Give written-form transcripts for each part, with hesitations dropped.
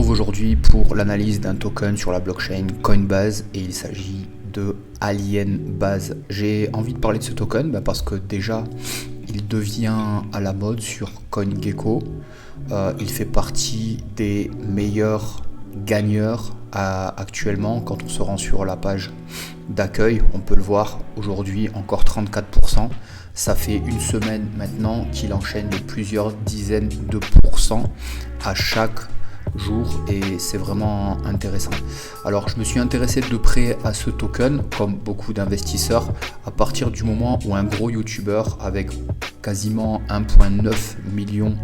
retrouve aujourd'hui pour l'analyse d'un token sur la blockchain Coinbase et il s'agit de Alienbase. J'ai envie de parler de ce token parce que déjà il devient à la mode sur CoinGecko. Il fait partie des meilleurs gagneurs actuellement. Quand on se rend sur la page d'accueil, on peut le voir aujourd'hui encore 34%. Ça fait une semaine maintenant qu'il enchaîne de plusieurs dizaines de pourcents à chaque jour et c'est vraiment intéressant. Alors je me suis intéressé de près à ce token comme beaucoup d'investisseurs à partir du moment où un gros youtubeur avec quasiment 1,9 million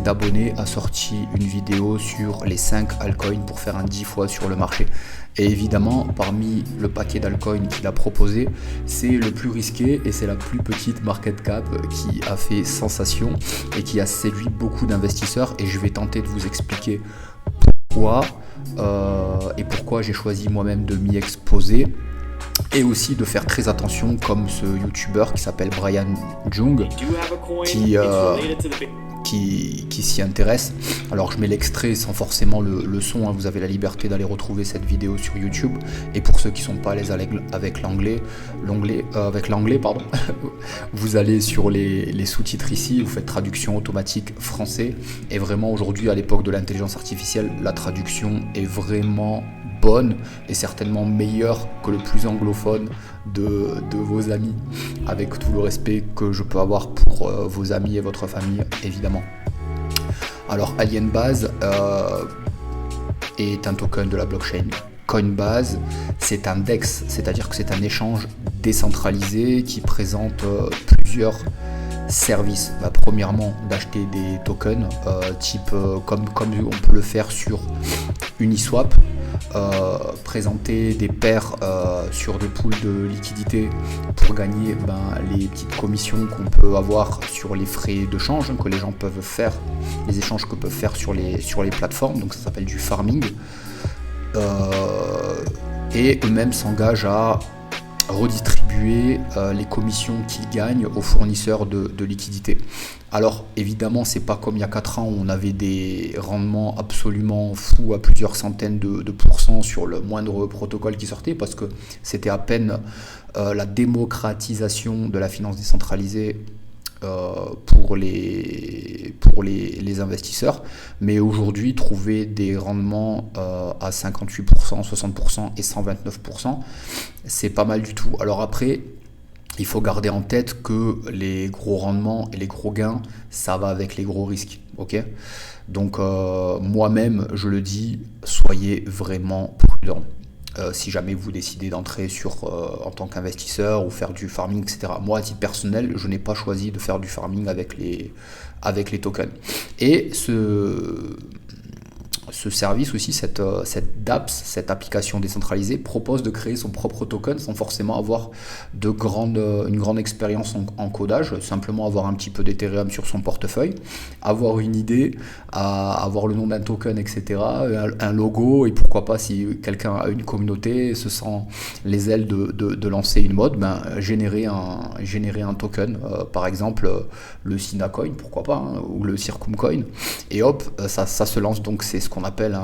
d'abonnés a sorti une vidéo sur les 5 altcoins pour faire un 10 fois sur le marché. Et évidemment, parmi le paquet d'altcoins qu'il a proposé, c'est le plus risqué et c'est la plus petite market cap qui a fait sensation et qui a séduit beaucoup d'investisseurs. Et je vais tenter de vous expliquer pourquoi et pourquoi j'ai choisi moi-même de m'y exposer. Et aussi de faire très attention comme ce youtubeur qui s'appelle Brian Jung qui s'y intéresse. Alors je mets l'extrait sans forcément le son, vous avez la liberté d'aller retrouver cette vidéo sur YouTube. Et pour ceux qui sont pas à l'aise avec l'anglais, vous allez sur les sous-titres ici, vous faites traduction automatique français. Et vraiment aujourd'hui, à l'époque de l'intelligence artificielle, la traduction est vraiment bonne et certainement meilleure que le plus anglophone de vos amis, avec tout le respect que je peux avoir pour vos amis et votre famille évidemment. Alors Alienbase est un token de la blockchain Coinbase. C'est un DEX, c'est-à-dire que c'est un échange décentralisé qui présente plusieurs services. Premièrement, d'acheter des tokens type comme on peut le faire sur Uniswap, présenter des paires sur des pools de liquidité pour gagner les petites commissions qu'on peut avoir sur les frais de change que les gens peuvent faire, les échanges que peuvent faire sur les plateformes, donc ça s'appelle du farming. Et eux-mêmes s'engagent à redistribuer les commissions qu'ils gagnent aux fournisseurs de liquidités. Alors évidemment c'est pas comme il y a 4 ans où on avait des rendements absolument fous à plusieurs centaines de pourcents sur le moindre protocole qui sortait, parce que c'était à peine la démocratisation de la finance décentralisée pour les investisseurs. Mais aujourd'hui, trouver des rendements à 58%, 60% et 129%, c'est pas mal du tout. Alors après, il faut garder en tête que les gros rendements et les gros gains, ça va avec les gros risques. Ok ? Donc moi-même, je le dis, soyez vraiment prudents. Si jamais vous décidez d'entrer en tant qu'investisseur ou faire du farming, etc. Moi, à titre personnel, je n'ai pas choisi de faire du farming avec les tokens. Et ce service aussi, cette dApps, cette application décentralisée, propose de créer son propre token sans forcément avoir une grande expérience en codage, simplement avoir un petit peu d'Ethereum sur son portefeuille, avoir une idée, avoir le nom d'un token, etc., un logo, et pourquoi pas, si quelqu'un a une communauté, se sent les ailes de lancer une mode, générer un token, par exemple le Sinacoin, pourquoi pas, ou le Circumcoin, et hop, ça se lance. Donc c'est ce qu'on appelle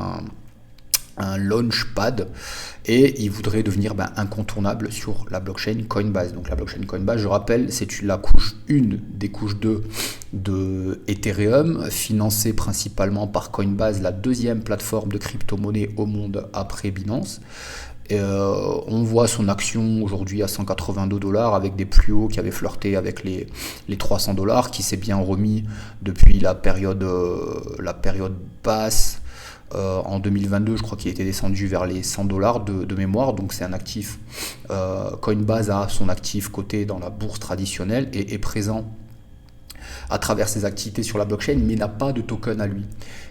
un launchpad, et il voudrait devenir incontournable sur la blockchain Coinbase. Donc la blockchain Coinbase, je rappelle, c'est une des couches 2 de Ethereum, financée principalement par Coinbase, la deuxième plateforme de crypto-monnaie au monde après Binance. On voit son action aujourd'hui à $182 avec des plus hauts qui avaient flirté avec les $300, qui s'est bien remis depuis la période basse. En 2022, je crois qu'il était descendu vers les $100 de mémoire. Donc c'est un actif. Coinbase a son actif coté dans la bourse traditionnelle et est présent à travers ses activités sur la blockchain, mais n'a pas de token à lui.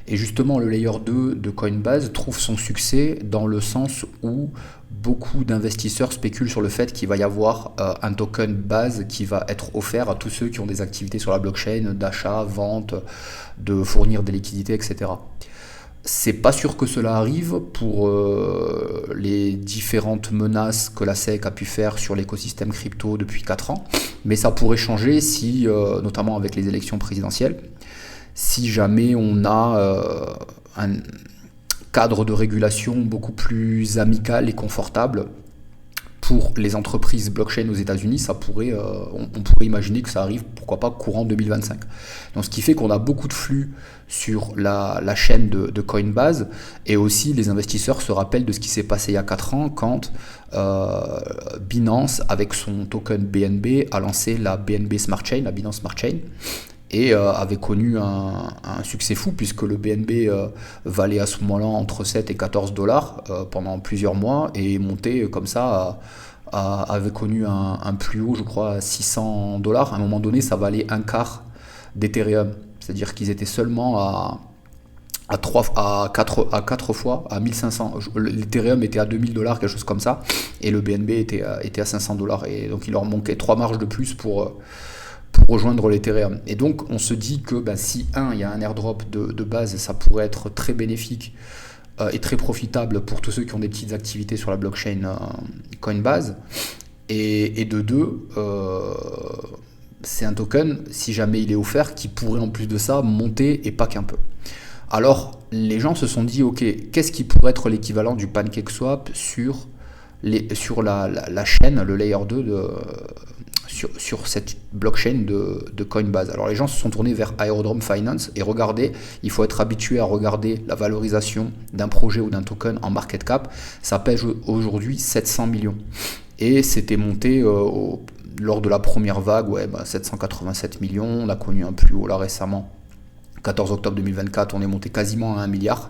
Et justement, le layer 2 de Coinbase trouve son succès dans le sens où beaucoup d'investisseurs spéculent sur le fait qu'il va y avoir un token base qui va être offert à tous ceux qui ont des activités sur la blockchain, d'achat, vente, de fournir des liquidités, etc. C'est pas sûr que cela arrive pour les différentes menaces que la SEC a pu faire sur l'écosystème crypto depuis 4 ans, mais ça pourrait changer si, notamment avec les élections présidentielles, si jamais on a cadre de régulation beaucoup plus amical et confortable pour les entreprises blockchain aux États-Unis, on pourrait imaginer que ça arrive, pourquoi pas, courant 2025. Donc, ce qui fait qu'on a beaucoup de flux sur la chaîne de Coinbase, et aussi les investisseurs se rappellent de ce qui s'est passé il y a 4 ans quand Binance, avec son token BNB, a lancé la BNB Smart Chain, la Binance Smart Chain, et avait connu un succès fou, puisque le BNB valait à ce moment-là entre 7 et 14 dollars pendant plusieurs mois, et montait comme ça, avait connu un plus haut, je crois, à 600 dollars. À un moment donné, ça valait un quart d'Ethereum, c'est-à-dire qu'ils étaient seulement à 4 fois, à 1500. L'Ethereum était à 2000 dollars, quelque chose comme ça, et le BNB était à 500 dollars, et donc il leur manquait 3 marges de plus pour rejoindre l'Ethereum. Et donc on se dit que si il y a un airdrop de base, ça pourrait être très bénéfique et très profitable pour tous ceux qui ont des petites activités sur la blockchain Coinbase. Et de deux, c'est un token, si jamais il est offert, qui pourrait en plus de ça monter, et pas qu'un peu. Alors les gens se sont dit, ok, qu'est-ce qui pourrait être l'équivalent du PancakeSwap sur la chaîne, le layer 2 sur cette blockchain de Coinbase. Alors les gens se sont tournés vers Aerodrome Finance, et regardez, il faut être habitué à regarder la valorisation d'un projet ou d'un token en market cap. Ça pèse aujourd'hui 700 millions. Et c'était monté lors de la première vague, 787 millions. On a connu un plus haut là récemment. 14 octobre 2024, on est monté quasiment à 1 milliard.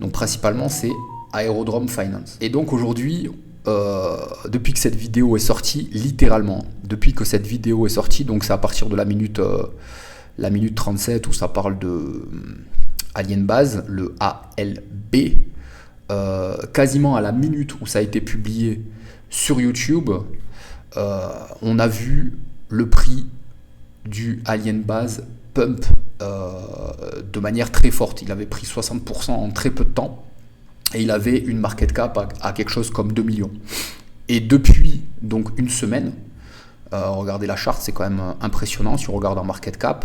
Donc principalement, c'est Aerodrome Finance. Et donc aujourd'hui, depuis que cette vidéo est sortie, littéralement, depuis que cette vidéo est sortie, donc c'est à partir de la minute 37 où ça parle de Alien Base, le ALB, quasiment à la minute où ça a été publié sur YouTube, on a vu le prix du Alien Base pump de manière très forte. Il avait pris 60% en très peu de temps. Et il avait une market cap à quelque chose comme 2 millions. Et depuis donc une semaine, regardez la charte, c'est quand même impressionnant. Si on regarde en market cap,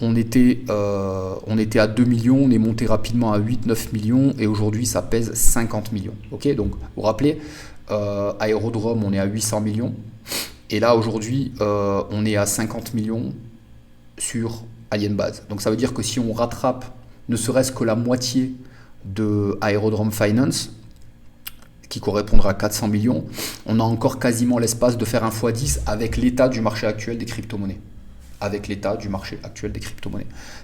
on était à 2 millions, on est monté rapidement à 8-9 millions, et aujourd'hui ça pèse 50 millions. Ok, donc vous vous rappelez, Aerodrome, on est à 800 millions, et là aujourd'hui on est à 50 millions sur Alien Base. Donc ça veut dire que si on rattrape ne serait-ce que la moitié de Aerodrome Finance, qui correspondra à 400 millions, on a encore quasiment l'espace de faire un x10 avec l'état du marché actuel des crypto-monnaies.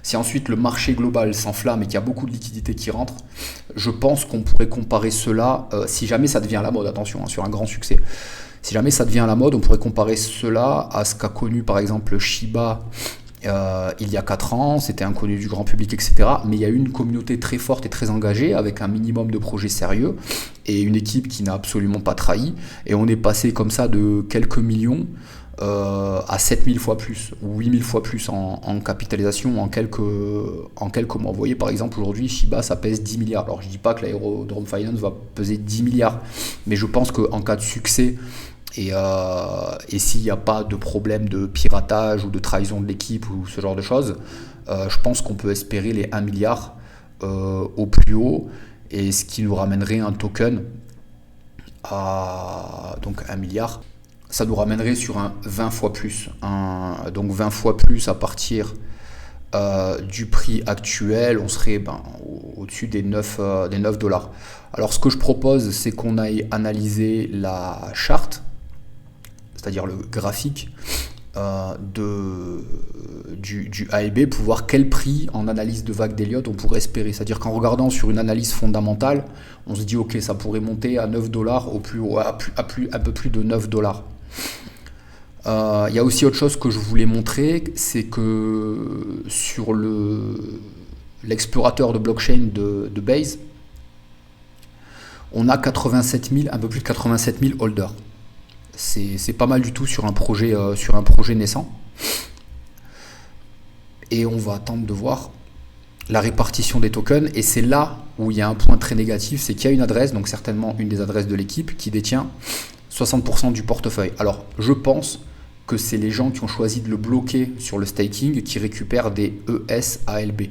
Si ensuite le marché global s'enflamme et qu'il y a beaucoup de liquidités qui rentrent, je pense qu'on pourrait comparer cela, si jamais ça devient à la mode, attention, sur un grand succès, si jamais ça devient à la mode, on pourrait comparer cela à ce qu'a connu par exemple Shiba il y a 4 ans, c'était inconnu du grand public, etc. Mais il y a eu une communauté très forte et très engagée, avec un minimum de projets sérieux, et une équipe qui n'a absolument pas trahi. Et on est passé comme ça de quelques millions à 7000 fois plus, ou 8000 fois plus en capitalisation en quelques mois. Vous voyez par exemple aujourd'hui, Shiba, ça pèse 10 milliards. Alors je ne dis pas que l'Aerodrome Finance va peser 10 milliards, mais je pense qu'en cas de succès, et s'il n'y a pas de problème de piratage ou de trahison de l'équipe ou ce genre de choses, je pense qu'on peut espérer les 1 milliard au plus haut, et ce qui nous ramènerait un token à donc 1 milliard. Ça nous ramènerait sur un 20 fois plus. Donc 20 fois plus à partir du prix actuel, on serait au-dessus des 9 dollars. Alors ce que je propose, c'est qu'on aille analyser la charte, c'est-à-dire le graphique du ALB, pour voir quel prix en analyse de vague d'Elliott on pourrait espérer. C'est-à-dire qu'en regardant sur une analyse fondamentale, on se dit ok, ça pourrait monter à 9 dollars au plus haut, un peu plus de 9 dollars. Il y a aussi autre chose que je voulais montrer, c'est que sur l'explorateur de blockchain de Base, on a 87 000, un peu plus de 87 000 holders. C'est pas mal du tout sur un projet naissant. Et on va attendre de voir la répartition des tokens. Et c'est là où il y a un point très négatif, c'est qu'il y a une adresse, donc certainement une des adresses de l'équipe, qui détient 60% du portefeuille. Alors je pense que c'est les gens qui ont choisi de le bloquer sur le staking qui récupèrent des ES ALB.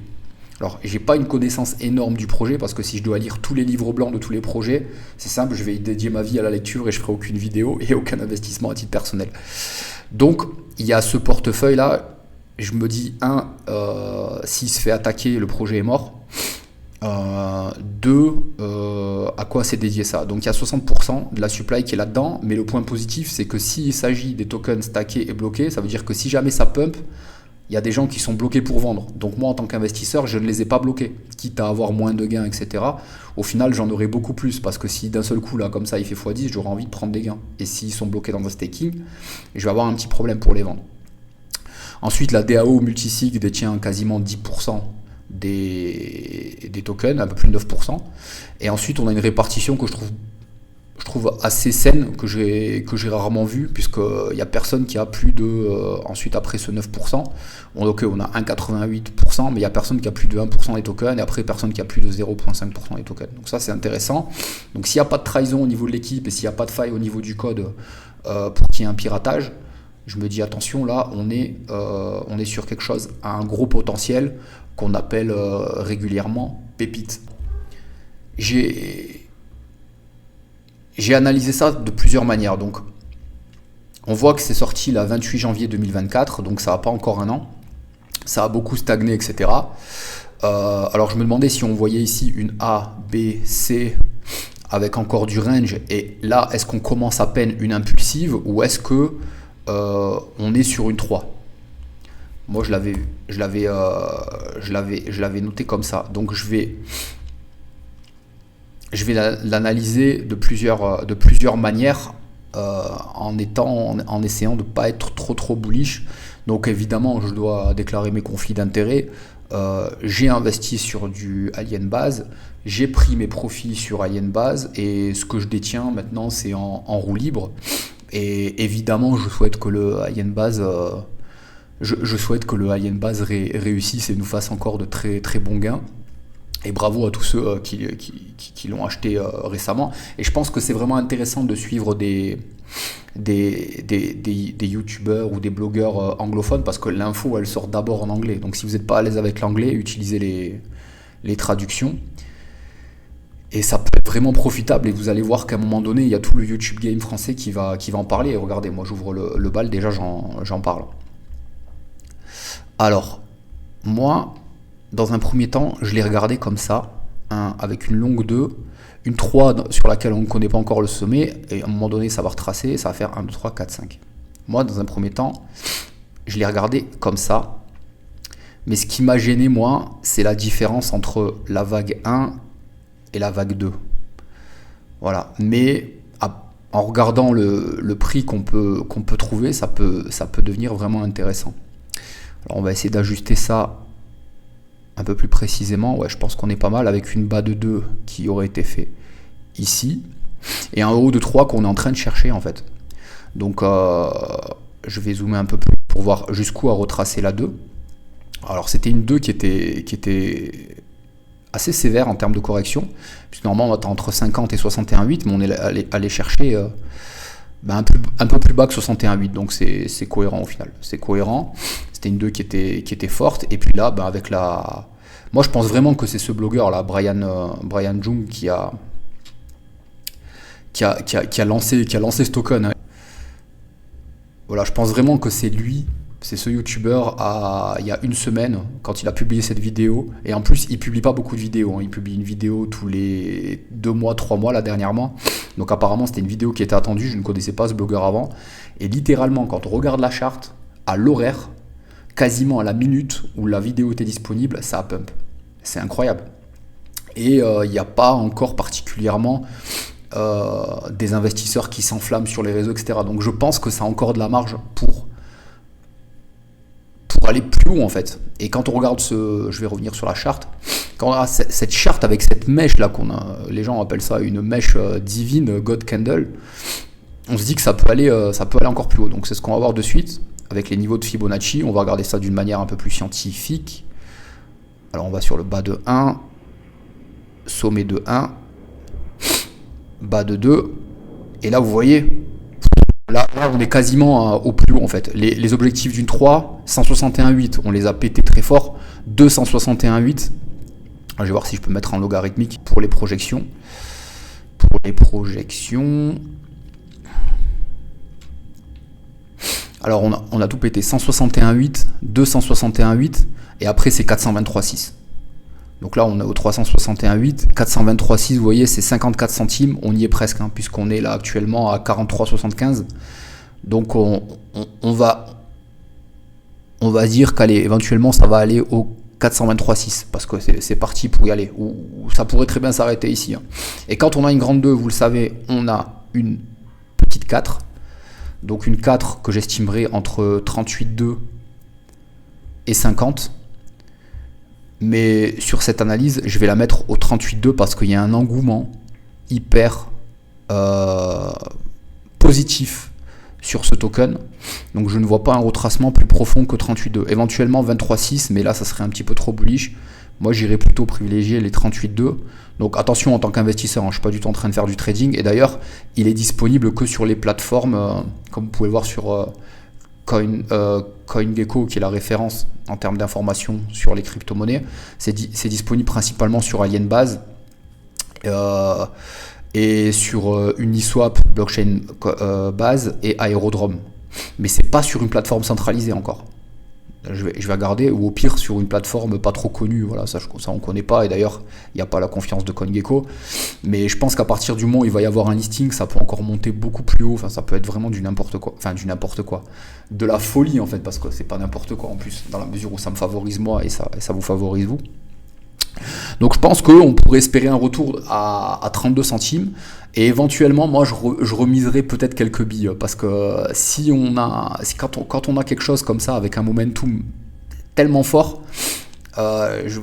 Alors, j'ai pas une connaissance énorme du projet parce que si je dois lire tous les livres blancs de tous les projets, c'est simple, je vais y dédier ma vie à la lecture et je ferai aucune vidéo et aucun investissement à titre personnel. Donc, il y a ce portefeuille-là. Je me dis, s'il se fait attaquer, le projet est mort. Deux, à quoi c'est dédié ça? Donc, il y a 60% de la supply qui est là-dedans. Mais le point positif, c'est que s'il s'agit des tokens stackés et bloqués, ça veut dire que si jamais ça pump, il y a des gens qui sont bloqués pour vendre. Donc moi, en tant qu'investisseur, je ne les ai pas bloqués. Quitte à avoir moins de gains, etc. Au final, j'en aurai beaucoup plus. Parce que si d'un seul coup, là, comme ça, il fait x10, j'aurai envie de prendre des gains. Et s'ils sont bloqués dans un staking, je vais avoir un petit problème pour les vendre. Ensuite, la DAO Multisig détient quasiment 10% des tokens, un peu plus de 9%. Et ensuite, on a une répartition que je trouve assez saine, que j'ai rarement vue, puisqu'il n'y a personne qui a plus de... ensuite, après ce 9%, on a 1,88%, mais il n'y a personne qui a plus de 1% des tokens, et après, personne qui a plus de 0,5% des tokens. Donc ça, c'est intéressant. Donc s'il n'y a pas de trahison au niveau de l'équipe, et s'il n'y a pas de faille au niveau du code pour qu'il y ait un piratage, je me dis, attention, là, on est sur quelque chose à un gros potentiel qu'on appelle régulièrement pépite. J'ai analysé ça de plusieurs manières. Donc, on voit que c'est sorti le 28 janvier 2024, donc ça n'a pas encore un an. Ça a beaucoup stagné, etc. Alors, je me demandais si on voyait ici une A, B, C, avec encore du range. Et là, est-ce qu'on commence à peine une impulsive ou est-ce que on est sur une 3 ? Moi, je l'avais noté comme ça. Donc, je vais l'analyser de plusieurs manières en essayant de ne pas être trop bullish. Donc évidemment, je dois déclarer mes conflits d'intérêts. J'ai investi sur du Alien Base, j'ai pris mes profits sur Alien Base et ce que je détiens maintenant, c'est en roue libre. Et évidemment, je souhaite que le Alien Base... Je souhaite que le Alien Base réussisse et nous fasse encore de très très bons gains. Et bravo à tous ceux qui l'ont acheté récemment. Et je pense que c'est vraiment intéressant de suivre des youtubeurs ou des blogueurs anglophones parce que l'info, elle sort d'abord en anglais. Donc si vous n'êtes pas à l'aise avec l'anglais, utilisez les traductions. Et ça peut être vraiment profitable. Et vous allez voir qu'à un moment donné, il y a tout le YouTube Game français qui va en parler. Et regardez, moi j'ouvre le bal, déjà j'en parle. Alors, moi... Dans un premier temps, je l'ai regardé comme ça, avec une longue 2, une 3 sur laquelle on ne connaît pas encore le sommet, et à un moment donné, ça va retracer, ça va faire 1, 2, 3, 4, 5. Moi, dans un premier temps, je l'ai regardé comme ça, mais ce qui m'a gêné, moi, c'est la différence entre la vague 1 et la vague 2. Voilà, mais en regardant le prix qu'on peut trouver, ça peut devenir vraiment intéressant. Alors, on va essayer d'ajuster ça un peu plus précisément. Ouais, je pense qu'on est pas mal avec une bas de 2 qui aurait été fait ici et un haut de 3 qu'on est en train de chercher en fait. Donc je vais zoomer un peu plus pour voir jusqu'où a retracé la 2. Alors c'était une 2 qui était assez sévère en termes de correction, puisque normalement on est entre 50 et 61,8, mais on est allé chercher un peu plus bas que 61,8, donc c'est cohérent au final. C'est cohérent. C'était une 2 qui était forte. Et puis là, avec la... Moi, je pense vraiment que c'est ce blogueur là, Brian Jung, qui a lancé ce token. Voilà, je pense vraiment que c'est lui, c'est ce youtubeur il y a une semaine, quand il a publié cette vidéo. Et en plus, il publie pas beaucoup de vidéos. Il publie une vidéo tous les 2 mois, 3 mois là dernièrement. Donc apparemment, c'était une vidéo qui était attendue. Je ne connaissais pas ce blogueur avant. Et littéralement, quand on regarde la charte, à l'horaire, quasiment à la minute où la vidéo était disponible, ça a pump. C'est incroyable. Et il n'y a pas encore particulièrement des investisseurs qui s'enflamment sur les réseaux, etc. Donc je pense que ça a encore de la marge pour aller plus haut en fait. Et quand on regarde je vais revenir sur la charte, quand on a cette charte avec cette mèche là les gens appellent ça une mèche divine, God Candle, on se dit que ça peut aller encore plus haut. Donc c'est ce qu'on va voir de suite. Avec les niveaux de Fibonacci, on va regarder ça d'une manière un peu plus scientifique. Alors on va sur le bas de 1, sommet de 1, bas de 2, et là vous voyez, là on est quasiment au plus haut en fait. Les objectifs d'une 3, 161,8, on les a pétés très fort, 261,8, Je vais voir si je peux mettre en logarithmique pour les projections. Pour les projections... Alors on a tout pété, 161,8, 261,8 et après c'est 423,6. Donc là on est au 361,8, 423,6, vous voyez c'est 54 centimes, on y est presque, hein, puisqu'on est là actuellement à 43,75. Donc on va dire qu'allez, éventuellement ça va aller au 423,6 parce que c'est parti pour y aller, ou ça pourrait très bien s'arrêter ici. Hein. Et quand on a une grande 2, vous le savez, on a une petite 4. Donc une 4 que j'estimerai entre 38,2 et 50. Mais sur cette analyse, je vais la mettre au 38,2 parce qu'il y a un engouement hyper positif sur ce token. Donc je ne vois pas un retracement plus profond que 38,2. Éventuellement 23,6, mais là ça serait un petit peu trop bullish. Moi j'irais plutôt privilégier les 38,2. Donc attention en tant qu'investisseur, hein, je ne suis pas du tout en train de faire du trading. Et d'ailleurs, il est disponible que sur les plateformes, comme vous pouvez voir sur CoinGecko, qui est la référence en termes d'information sur les crypto-monnaies. C'est disponible principalement sur Alienbase et sur Uniswap, Blockchain Base et Aerodrome. Mais c'est pas sur une plateforme centralisée encore. Je vais regarder, ou au pire sur une plateforme pas trop connue, voilà, ça on connaît pas, et d'ailleurs il n'y a pas la confiance de CoinGecko, mais je pense qu'à partir du moment où il va y avoir un listing, ça peut encore monter beaucoup plus haut, enfin ça peut être vraiment du n'importe quoi, de la folie en fait, parce que c'est pas n'importe quoi en plus, dans la mesure où ça me favorise moi et ça vous favorise vous. Donc je pense qu'on pourrait espérer un retour à 32 centimes. Et éventuellement, moi, je remiserai peut-être quelques billes. Parce que quand on a quelque chose comme ça, avec un momentum tellement fort, je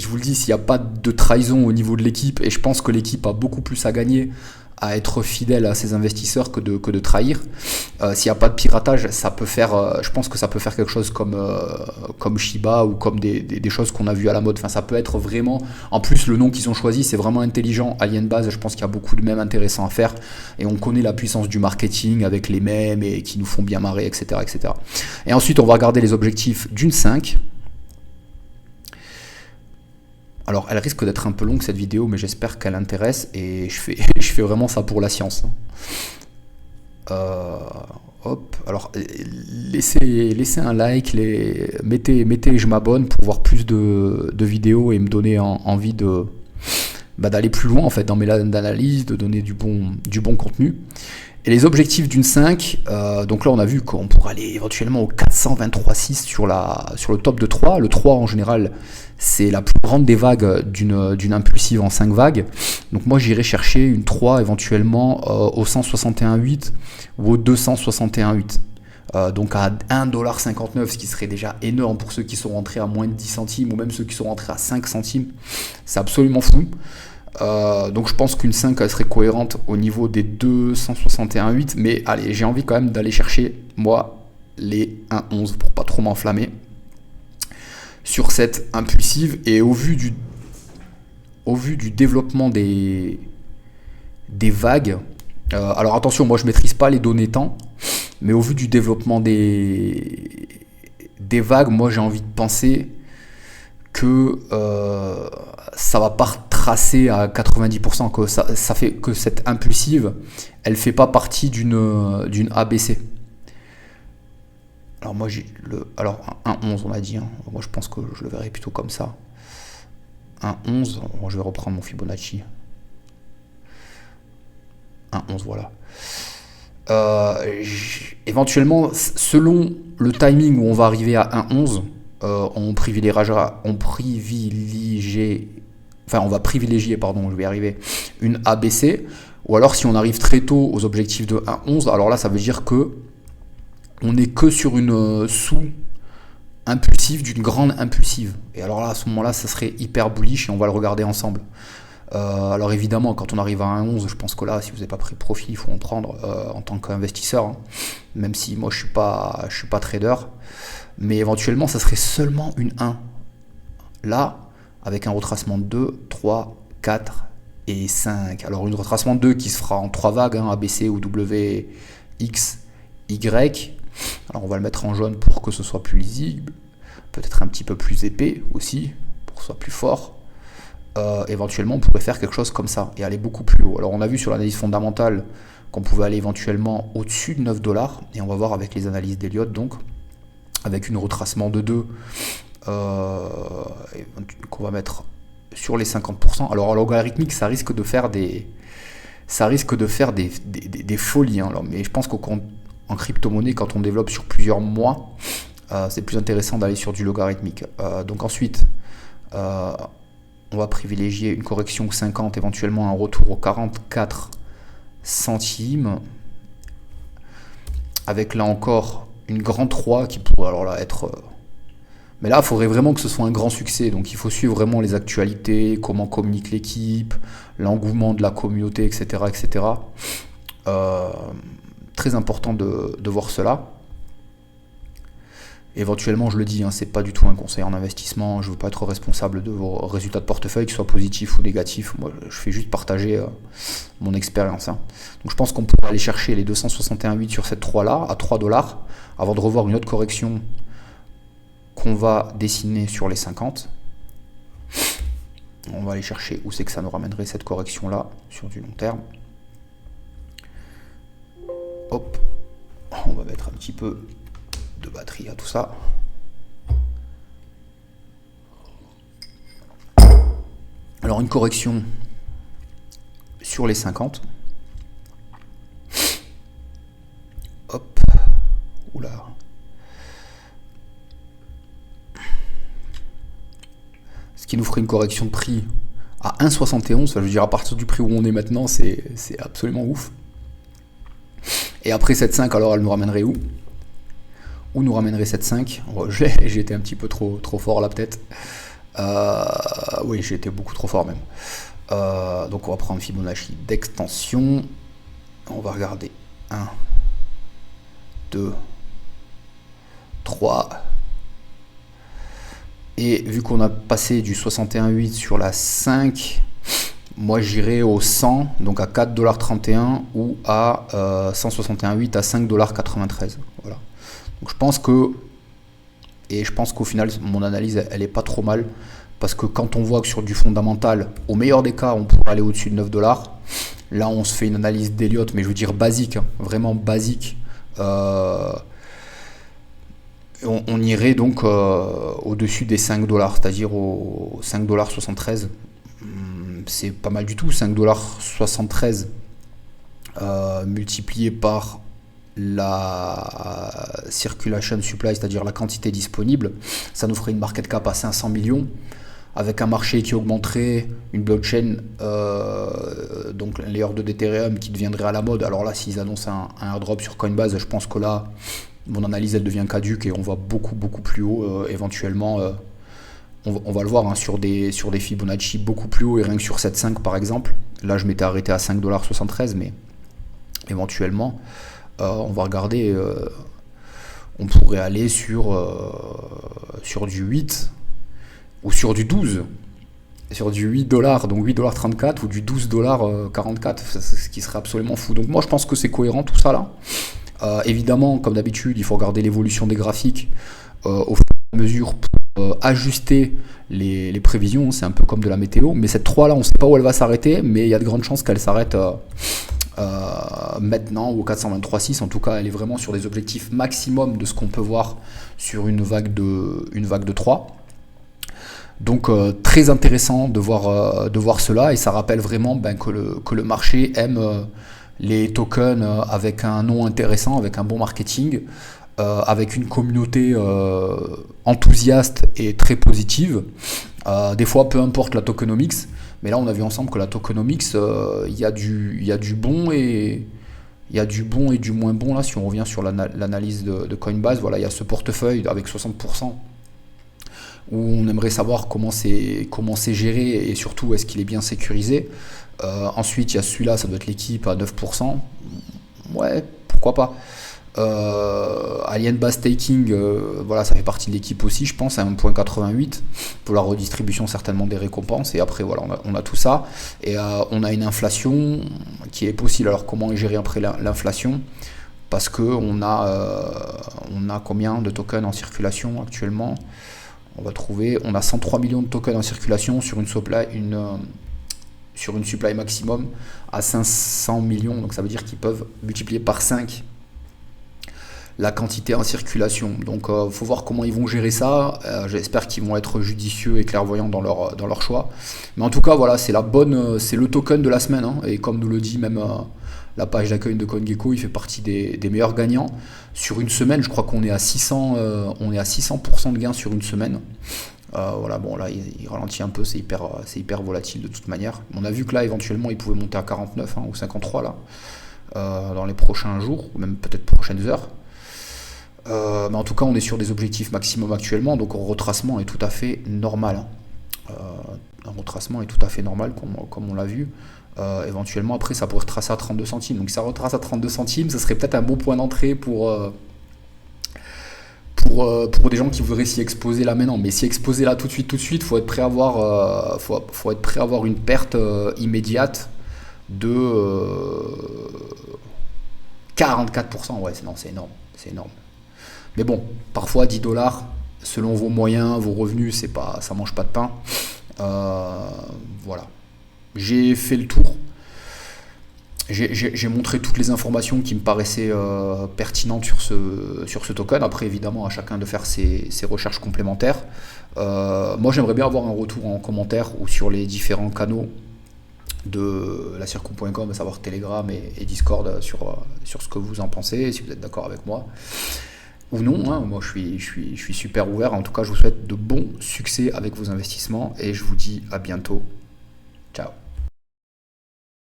vous le dis, s'il n'y a pas de trahison au niveau de l'équipe, et je pense que l'équipe a beaucoup plus à gagner à être fidèle à ses investisseurs que de trahir. S'il n'y a pas de piratage, ça peut faire, je pense que ça peut faire quelque chose comme Shiba ou comme des choses qu'on a vues à la mode. Enfin, ça peut être vraiment... En plus, le nom qu'ils ont choisi, c'est vraiment intelligent. Alienbase, je pense qu'il y a beaucoup de mèmes intéressants à faire. Et on connaît la puissance du marketing avec les mèmes et qui nous font bien marrer, etc., etc. Et ensuite, on va regarder les objectifs d'une 5. Alors, elle risque d'être un peu longue cette vidéo, mais j'espère qu'elle intéresse et je fais vraiment ça pour la science. Hop, alors laissez un like, mettez je m'abonne pour voir plus de vidéos et me donner envie d'aller plus loin en fait dans mes analyses, de donner du bon contenu. Et les objectifs d'une 5, donc là on a vu qu'on pourrait aller éventuellement au 423,6 sur le top de 3. Le 3 en général c'est la plus grande des vagues d'une impulsive en 5 vagues. Donc moi j'irai chercher une 3 éventuellement au 161,8 ou au 261,8. Donc à 1,59$, ce qui serait déjà énorme pour ceux qui sont rentrés à moins de 10 centimes ou même ceux qui sont rentrés à 5 centimes. C'est absolument fou. Donc je pense qu'une 5 elle serait cohérente au niveau des 261,8, mais allez, j'ai envie quand même d'aller chercher moi les 1,11 pour pas trop m'enflammer sur cette impulsive. Et au vu du développement des vagues, alors attention, moi je maîtrise pas les données temps, mais au vu du développement des vagues, moi j'ai envie de penser que ça va pas retracer à 90%, que ça fait que cette impulsive, elle fait pas partie d'une ABC. Alors moi alors un 11 on a dit, hein. Moi je pense que je le verrai plutôt comme ça. Un 11, je vais reprendre mon Fibonacci. Un 11, voilà. Éventuellement, selon le timing où on va arriver à 1,11, on va privilégier, une ABC, ou alors si on arrive très tôt aux objectifs de 1,11, alors là ça veut dire que on n'est que sur une sous-impulsive d'une grande impulsive. Et alors là, à ce moment-là, ça serait hyper bullish et on va le regarder ensemble. Alors évidemment, quand on arrive à 1,11, je pense que là, si vous n'avez pas pris profit, il faut en prendre en tant qu'investisseur, hein. Même si moi je suis pas trader. Mais éventuellement, ça serait seulement une 1. Là, avec un retracement de 2, 3, 4 et 5. Alors une retracement de 2 qui se fera en 3 vagues, hein, ABC ou W, X, Y. Alors on va le mettre en jaune pour que ce soit plus lisible. Peut-être un petit peu plus épais aussi, pour que ce soit plus fort. éventuellement on pourrait faire quelque chose comme ça et aller beaucoup plus haut. Alors on a vu sur l'analyse fondamentale qu'on pouvait aller éventuellement au-dessus de 9 dollars, et on va voir avec les analyses d'Elliott, donc avec une retracement de 2 qu'on va mettre sur les 50%. Alors en logarithmique, ça risque de faire des folies, hein. Alors, mais je pense qu'en crypto-monnaie, quand on développe sur plusieurs mois, c'est plus intéressant d'aller sur du logarithmique. Donc ensuite, on va privilégier une correction 50, éventuellement un retour aux 44 centimes, avec là encore une grande 3 qui pourrait alors là être... Mais là, il faudrait vraiment que ce soit un grand succès, donc il faut suivre vraiment les actualités, comment communique l'équipe, l'engouement de la communauté, etc. etc. Très important de voir cela. Éventuellement, je le dis, hein, c'est pas du tout un conseil en investissement, je ne veux pas être responsable de vos résultats de portefeuille, qu'ils soient positifs ou négatifs. Moi, je fais juste partager mon expérience, hein. Donc je pense qu'on pourrait aller chercher les 261,8 sur cette 3-là, à 3 dollars, avant de revoir une autre correction qu'on va dessiner sur les 50. On va aller chercher où c'est que ça nous ramènerait cette correction-là, sur du long terme. Hop, on va mettre un petit peu de batterie à tout ça. Alors une correction sur les 50. Hop, oula. Ce qui nous ferait une correction de prix à 1,71. Je veux dire, à partir du prix où on est maintenant, c'est absolument ouf. Et après 7,5, alors elle nous ramènerait où? Où nous ramènerait 7,5? J'ai été un petit peu trop fort là peut-être. Oui, j'ai été beaucoup trop fort même. Donc on va prendre Fibonacci d'extension. On va regarder 1, 2, 3. Et vu qu'on a passé du 61,8 sur la 5, moi j'irai au 100, donc à 4,31$ ou à 161,8 à 5,93$. Voilà. Donc je pense qu'au final mon analyse elle est pas trop mal, parce que quand on voit que sur du fondamental, au meilleur des cas on pourrait aller au-dessus de 9$. Là on se fait une analyse d'Elliott, mais je veux dire basique, hein, vraiment basique. On irait donc au-dessus des 5$, c'est-à-dire aux 5,73$. C'est pas mal du tout, 5,73$ multiplié par la circulation supply, c'est-à-dire la quantité disponible, ça nous ferait une market cap à 500 millions, avec un marché qui augmenterait, une blockchain, donc un layer 2 d'Ethereum qui deviendrait à la mode. Alors là, s'ils annoncent un airdrop sur Coinbase, je pense que là, mon analyse elle devient caduque et on va beaucoup plus haut, éventuellement. On va le voir, hein, sur des Fibonacci beaucoup plus haut, et rien que sur 7,5 par exemple. Là, je m'étais arrêté à 5,73$, mais éventuellement, on va regarder. On pourrait aller sur du 8 ou sur du 12. Sur du 8$, donc 8,34$ ou du 12,44$, ce qui serait absolument fou. Donc moi, je pense que c'est cohérent tout ça là. Évidemment, comme d'habitude, il faut regarder l'évolution des graphiques au fur et à mesure pour ajuster les prévisions. C'est un peu comme de la météo, mais cette 3 là, on ne sait pas où elle va s'arrêter, mais il y a de grandes chances qu'elle s'arrête maintenant au 423,6. En tout cas, elle est vraiment sur des objectifs maximum de ce qu'on peut voir sur une vague de 3. Donc très intéressant de voir cela, et ça rappelle vraiment que le marché aime les tokens avec un nom intéressant, avec un bon marketing, avec une communauté enthousiaste et très positive. Des fois, peu importe la tokenomics, mais là on a vu ensemble que la tokenomics, il y a du bon et il y a du bon et du moins bon. Là, si on revient sur l'analyse de Coinbase, voilà, il y a ce portefeuille avec 60%. Où on aimerait savoir comment c'est géré et surtout est-ce qu'il est bien sécurisé. Ensuite, il y a celui-là, ça doit être l'équipe à 9%. Ouais, pourquoi pas. Alien Bass Staking, voilà, ça fait partie de l'équipe aussi, je pense, à 1,88 pour la redistribution certainement des récompenses. Et après, voilà, on a tout ça. Et on a une inflation qui est possible. Alors, comment est gérée après l'inflation? Parce qu'on a combien de tokens en circulation actuellement? On a 103 millions de tokens en circulation sur une supply maximum à 500 millions. Donc ça veut dire qu'ils peuvent multiplier par 5 la quantité en circulation. Donc faut voir comment ils vont gérer ça. J'espère qu'ils vont être judicieux et clairvoyants dans leur choix. Mais en tout cas, voilà, c'est le token de la semaine. Hein. Et comme nous le dit même la page d'accueil de CoinGecko, il fait partie des meilleurs gagnants. Sur une semaine, je crois qu'on est à 600% de gains sur une semaine. Voilà, bon là il ralentit un peu, c'est hyper volatile de toute manière. On a vu que là éventuellement il pouvait monter à 49 ou 53 là, dans les prochains jours, ou même peut-être prochaines heures. Mais en tout cas on est sur des objectifs maximum actuellement, donc un retracement est tout à fait normal. Un retracement est tout à fait normal comme on l'a vu. Éventuellement après ça pourrait retracer à 32 centimes. Donc si ça retrace à 32 centimes, ça serait peut-être un bon point d'entrée pour des gens qui voudraient s'y exposer là maintenant. Mais s'y exposer là tout de suite, faut être prêt à avoir, faut être prêt à avoir une perte immédiate de 44%. Ouais, c'est énorme, c'est énorme. Mais bon, parfois 10 dollars, selon vos moyens, vos revenus, ça mange pas de pain. Voilà. J'ai fait le tour. J'ai montré toutes les informations qui me paraissaient pertinentes sur ce token. Après, évidemment, à chacun de faire ses recherches complémentaires. Moi, j'aimerais bien avoir un retour en commentaire ou sur les différents canaux de la circon.com, à savoir Telegram et Discord, sur ce que vous en pensez, si vous êtes d'accord avec moi. Ou non, hein. Moi je suis super ouvert. En tout cas, je vous souhaite de bons succès avec vos investissements et je vous dis à bientôt.